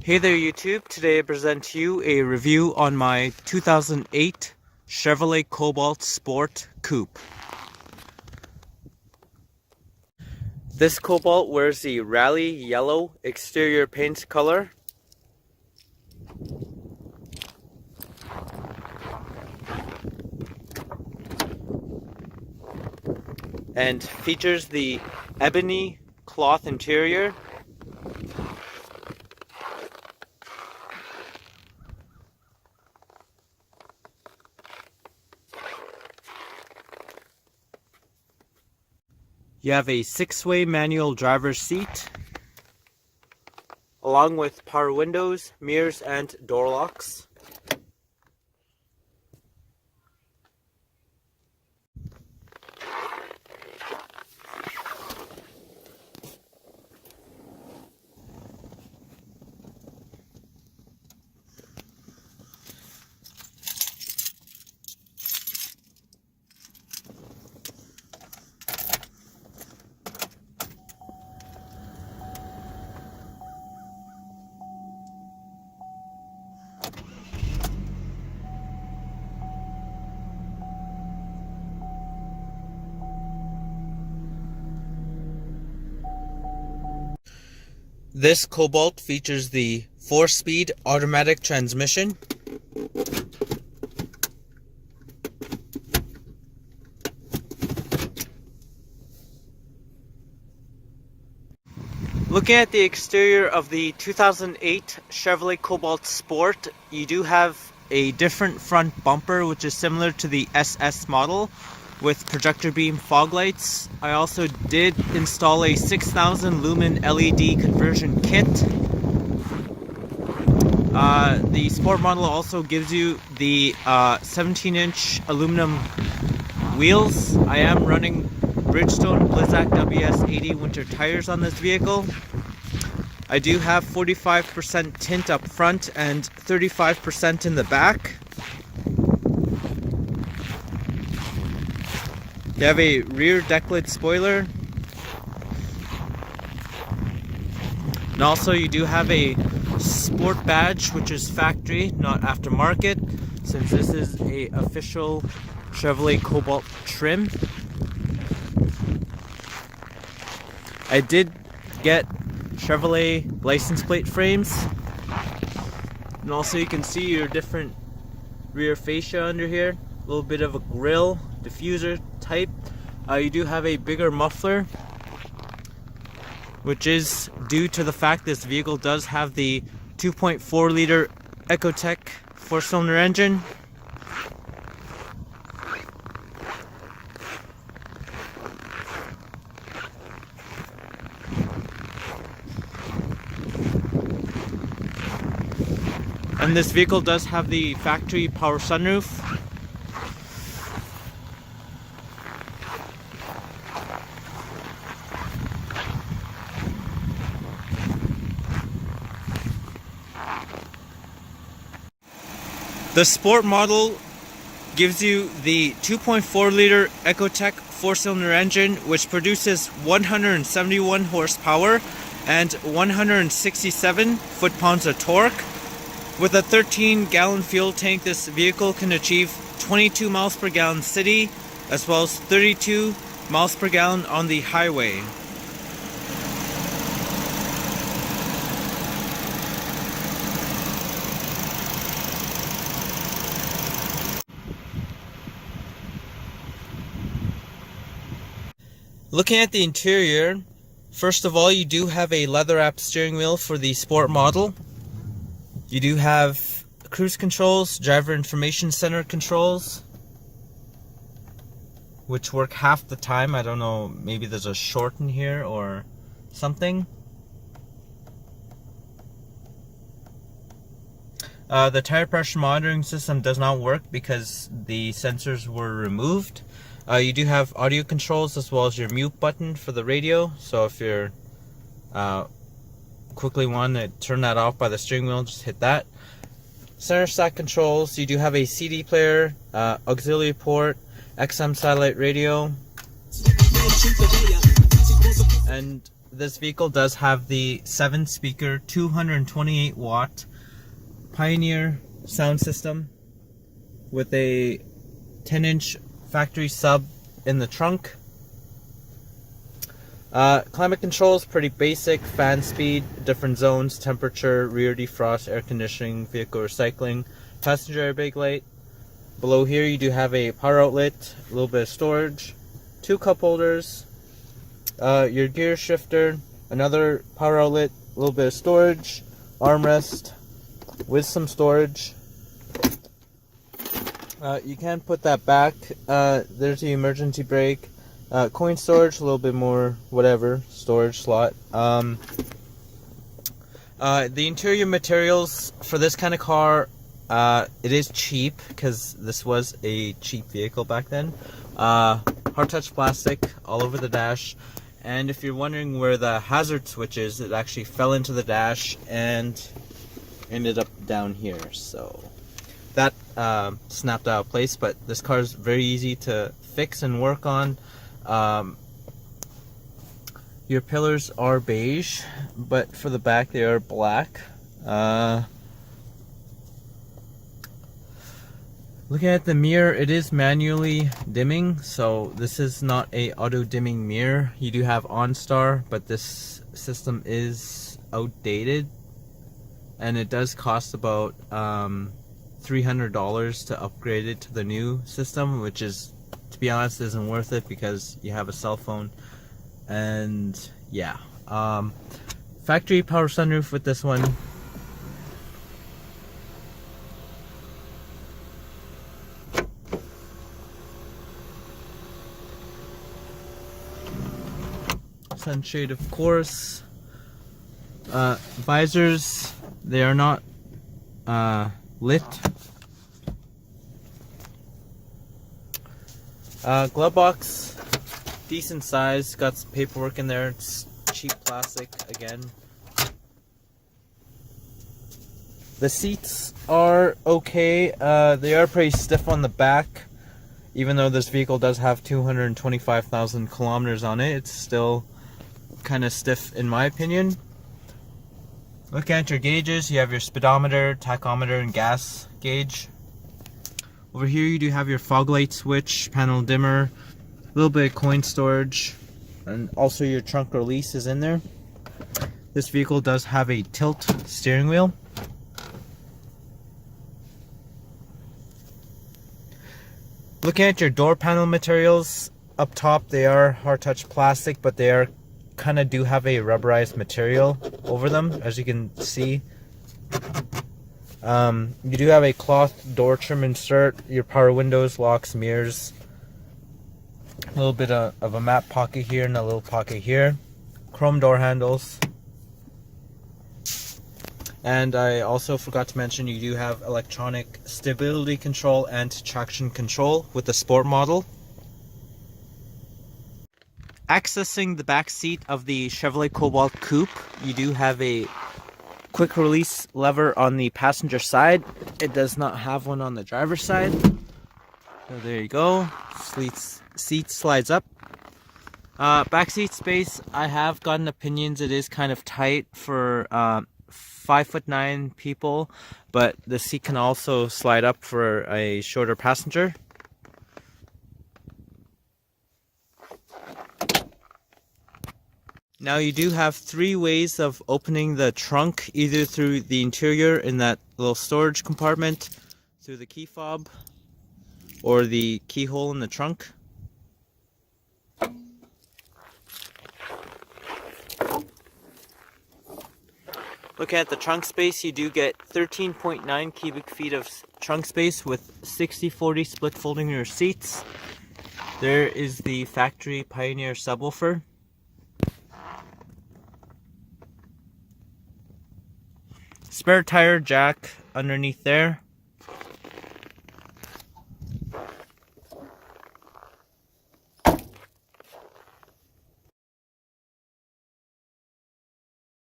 Hey there YouTube, today I present to you a review on my 2008 Chevrolet Cobalt Sport Coupe. This Cobalt wears the Rally Yellow exterior paint color. And features the ebony cloth interior. You have a 6-way manual driver's seat, along with power windows, mirrors, and door locks. This Cobalt features the 4-speed automatic transmission. Looking at the exterior of the 2008 Chevrolet Cobalt Sport, you do have a different front bumper which is similar to the SS model with projector beam fog lights. I also did install a 6000 lumen LED conversion kit. The Sport model also gives you the 17-inch aluminum wheels. I am running Bridgestone Blizzak WS80 winter tires on this vehicle. I do have 45% tint up front and 35% in the back. You have a rear deck lid spoiler. And also you do have a sport badge, which is factory, not aftermarket, since this is a official Chevrolet Cobalt trim. I did get Chevrolet license plate frames. And also you can see your different rear fascia under here. A little bit of a grille, diffuser type. You do have a bigger muffler, which is due to the fact this vehicle does have the 2.4 liter Ecotec 4-cylinder engine. And this vehicle does have the factory power sunroof. The Sport model gives you the 2.4 liter Ecotec 4-cylinder engine, which produces 171 horsepower and 167 foot-pounds of torque. With a 13-gallon fuel tank, this vehicle can achieve 22 miles per gallon city, as well as 32 miles per gallon on the highway. Looking at the interior, first of all, you do have a leather-wrapped steering wheel for the Sport model. You do have cruise controls, driver information center controls, which work half the time. I don't know, maybe there's a short in here or something. The tire pressure monitoring system does not work because the sensors were removed. You do have audio controls as well as your mute button for the radio, so if you're quickly want to turn that off by the steering wheel, just hit that. Center stack controls, you do have a CD player, auxiliary port, XM satellite radio, and this vehicle does have the 7-speaker, 228 watt Pioneer sound system with a 10-inch factory sub in the trunk. Climate control is pretty basic: fan speed, different zones, temperature, rear defrost, air conditioning, vehicle recycling, passenger airbag light. Below here you do have a power outlet, a little bit of storage, 2 cup holders, your gear shifter, another power outlet, a little bit of storage, armrest with some storage. You can put that back. There's the emergency brake, coin storage, a little bit more whatever storage slot. The interior materials for this kind of car, it is cheap because this was a cheap vehicle back then. Hard touch plastic all over the dash, and if you're wondering where the hazard switch is, it actually fell into the dash and ended up down here, so that snapped out of place. But this car is very easy to fix and work on. Your pillars are beige, but for the back they are black. Looking at the mirror, it is manually dimming, so this is not a auto dimming mirror. You do have OnStar, but this system is outdated, and it does cost about $300 to upgrade it to the new system, which is, to be honest, isn't worth it because you have a cell phone. And yeah, factory power sunroof with this one. Sunshade, of course. Visors, they are not lit. Glove box, decent size, got some paperwork in there. It's cheap plastic again. The seats are okay. They are pretty stiff on the back. Even though this vehicle does have 225,000 kilometers on it, it's still kind of stiff in my opinion. Looking at your gauges, you have your speedometer, tachometer, and gas gauge. Over here you do have your fog light switch, panel dimmer, a little bit of coin storage, and also your trunk release is in there. This vehicle does have a tilt steering wheel. Looking at your door panel materials, up top they are hard touch plastic, but they are kind of do have a rubberized material over them, as you can see. You do have a cloth door trim insert, your power windows, locks, mirrors, a little bit of a matte pocket here and a little pocket here, chrome door handles. And I also forgot to mention you do have electronic stability control and traction control with the sport model. Accessing the back seat of the Chevrolet Cobalt Coupe, you do have a quick release lever on the passenger side. It does not have one on the driver's side. So there you go. Seat slides up. Back seat space, I have gotten opinions it is kind of tight for 5'9" people, but the seat can also slide up for a shorter passenger. Now you do have 3 ways of opening the trunk, either through the interior in that little storage compartment, through the key fob, or the keyhole in the trunk. Looking at the trunk space, you do get 13.9 cubic feet of trunk space with 60/40 split folding rear seats. There is the factory Pioneer subwoofer. Spare tire jack underneath there.